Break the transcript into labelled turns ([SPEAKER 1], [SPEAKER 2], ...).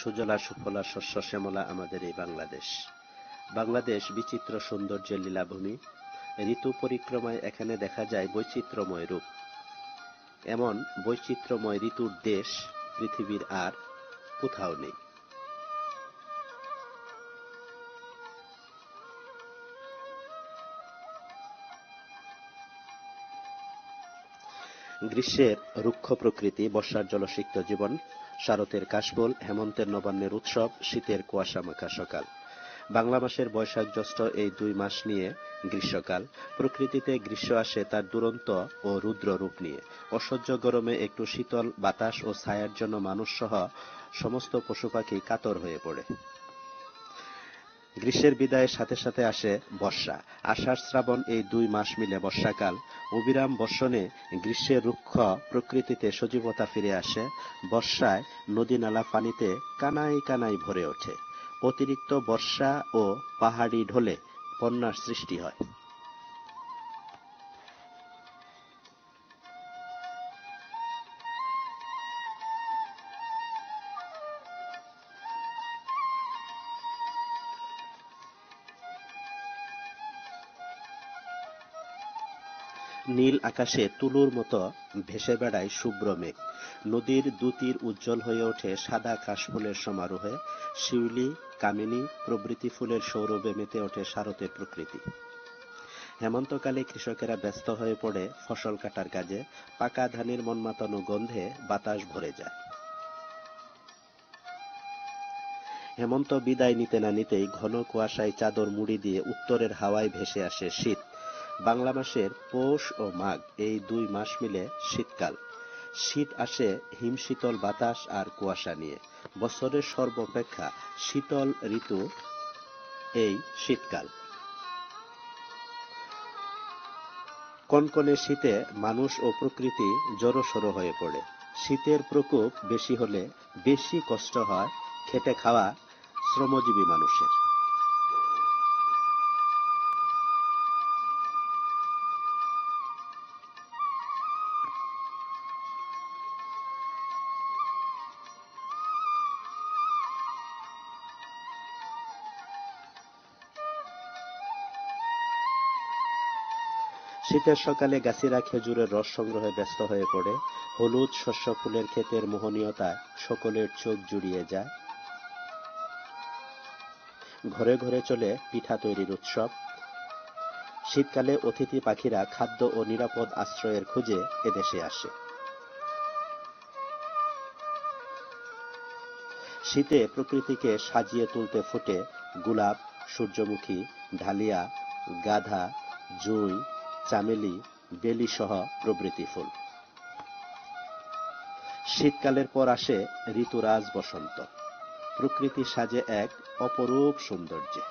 [SPEAKER 1] সুজলা সুফলা শস্য শ্যামলা আমাদের এই বাংলাদেশ। বাংলাদেশ বিচিত্র সৌন্দর্যের লীলাভূমি। ঋতু পরিক্রমায় এখানে দেখা যায় বৈচিত্র্যময় রূপ। এমন বৈচিত্র্যময় ঋতুর দেশ পৃথিবীর আর কোথাও নেই। গ্রীষ্মের রুক্ষ প্রকৃতি, বর্ষার জলসিক্ত জীবন, শরতের কাশফুল, হেমন্তের নবান্নের উৎসব, শীতের কুয়াশামাখা সকাল। বাংলা মাসের বৈশাখ জ্যৈষ্ঠ এই 2 মাস নিয়ে গ্রীষ্মকাল। প্রকৃতিতে গ্রীষ্ম আসে তার দুরন্ত ও রুদ্র রূপ নিয়ে। অসহ্য গরমে একটু শীতল বাতাস ও ছায়ার জন্য মানুষ সহ সমস্ত পশু পাখি কাতর হয়ে পড়ে। গ্রীষ্মের বিদায়ের সাথে সাথে আসে বর্ষা। আষাঢ় শ্রাবণ এই 2 মাস মিলে বর্ষাকাল। অবিরাম বর্ষণে গ্রীষ্মের রুক্ষ প্রকৃতিতে সজীবতা ফিরে আসে। বর্ষায় নদী নালা পানিতে কানায় কানায় ভরে ওঠে। অতিরিক্ত বর্ষা ও পাহাড়ি ঢলে বন্যার সৃষ্টি হয়। নীল আকাশে তুলোর মতো ভেসে বেড়ায় শুভ্র মেঘ। নদীর দুতীর উজ্জ্বল হয়ে ওঠে সাদা কাশফুলের সমারোহে। শিউলি, কামিনী প্রভৃতি ফুলের সৌরভে মেতে ওঠে শরতের প্রকৃতি। হেমন্তকালে কৃষকেরা ব্যস্ত হয়ে পড়ে ফসল কাটার কাজে। পাকা ধানের মনমাতানো গন্ধে বাতাস ভরে যায়। হেমন্ত বিদায় নিতে না নিতেই ঘন কুয়াশায় চাদর মুড়ি দিয়ে উত্তরের হাওয়ায় ভেসে আসে শীত। বাংলা মাসের পৌষ ও মাঘ এই 2 মাস মিলে শীতকাল। শীত আসে হিমশীতল বাতাস আর কুয়াশা নিয়ে। বছরের সর্বাপেক্ষা শীতল ঋতু এই শীতকাল। কনকনে শীতে মানুষ ও প্রকৃতি জড়সড় হয়ে পড়ে। শীতের প্রকোপ বেশি হলে বেশি কষ্ট হয় খেটে খাওয়া শ্রমজীবী মানুষের। শীতের সকালে গাছিরা খেজুরের রস সংগ্রহে ব্যস্ত হয়ে পড়ে। হলুদ শস্য ফুলের ক্ষেতের মোহনীয়তা সকলের চোখ জুড়িয়ে যায়। ঘরে ঘরে চলে পিঠা তৈরির উৎসব। শীতকালে অতিথি পাখিরা খাদ্য ও নিরাপদ আশ্রয়ের খোঁজে এদেশে আসে। শীতে প্রকৃতিকে সাজিয়ে তুলতে ফোটে গোলাপ, সূর্যমুখী, ডালিয়া, গাঁদা, জুঁই, চামেলি, বেলি সহ প্রভৃতি ফুল। শীতকালের পর আসে ঋতুরাজ বসন্ত। প্রকৃতি সাজে এক অপরূপ সৌন্দর্যে।